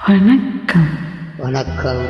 வணக்கம். வணக்கம்.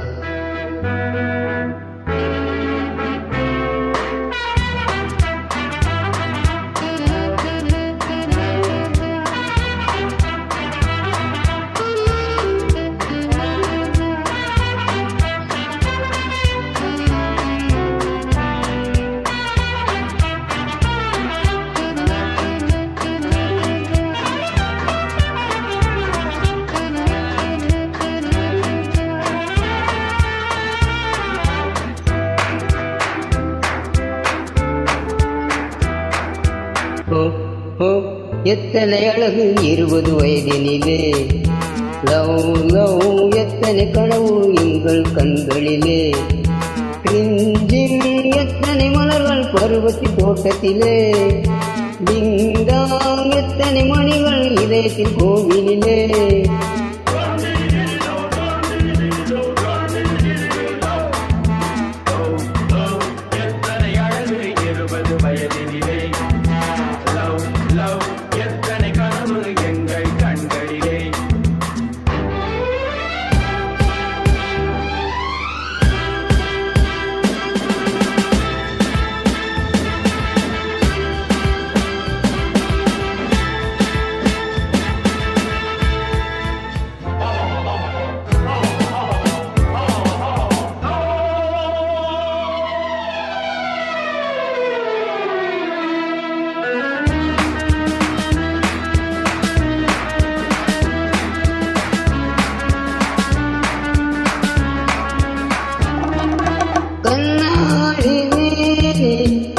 எத்தனை அழகு 20 வயதினிலே, லவ் லவ் எத்தனை கனவு எங்கள் கண்களிலே, பிஞ்சில் எத்தனை மலர்கள் பருவத்தி தோட்டத்திலே, லிங்கம் எத்தனை மணிகள் இதயத்தின் கோவிலிலே.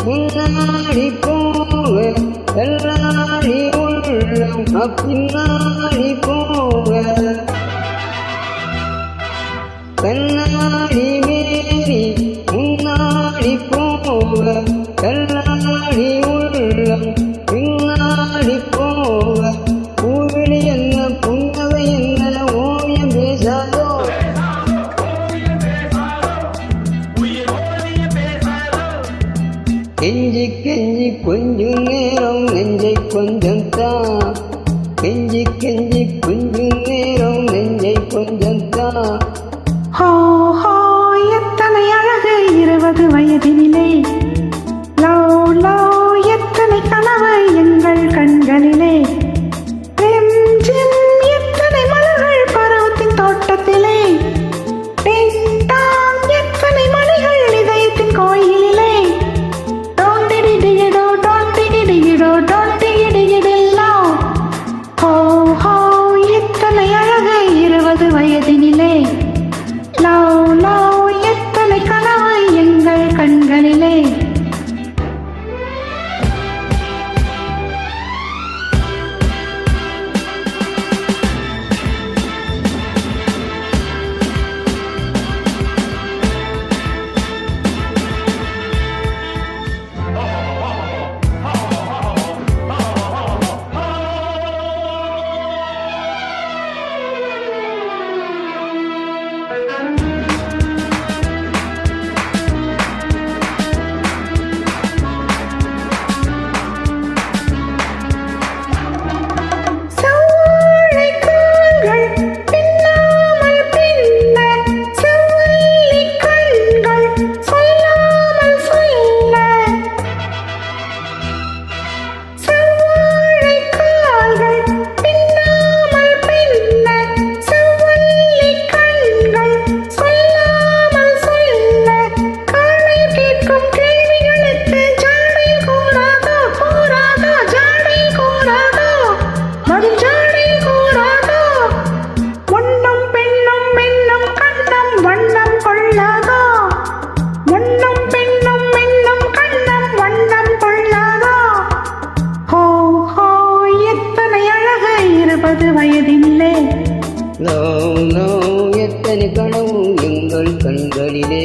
முன்னாடி போக எல்லாரி உள்ளம் பின்னாடி போக, கண்ணாடி மேரி முன்னாடி போக எல்லாரி உள்ளம் பின்னாடி போக, பூவிழி என்ன புன்னகை என்ன ஓவியம் பேசாதோ, கெஞ்சி கெஞ்சி கொஞ்சம் நேரம் நெஞ்சை கொஞ்சம் தான், கெஞ்சி கெஞ்சி கொஞ்சம் நேரம் நெஞ்சை கொஞ்சம் தான். ஹோ ஹோ எத்தனை அழகு 20 வயதினிலே, லவ் லவ் எத்தனை கனவு எங்கள் கண்களிலே, எத்தனை மலர்கள் பருவத்தின் தோட்டத்திலே, எத்தனை மணிகள் இதயத்தின் கோயிலிலே. வயதினிலே லவ் லவ் எத்தனை கனவு எங்கள் கண்களிலே. வயதினிலே லவ் லவ் எத்தனை கனவு எங்கள் கண்களிலே,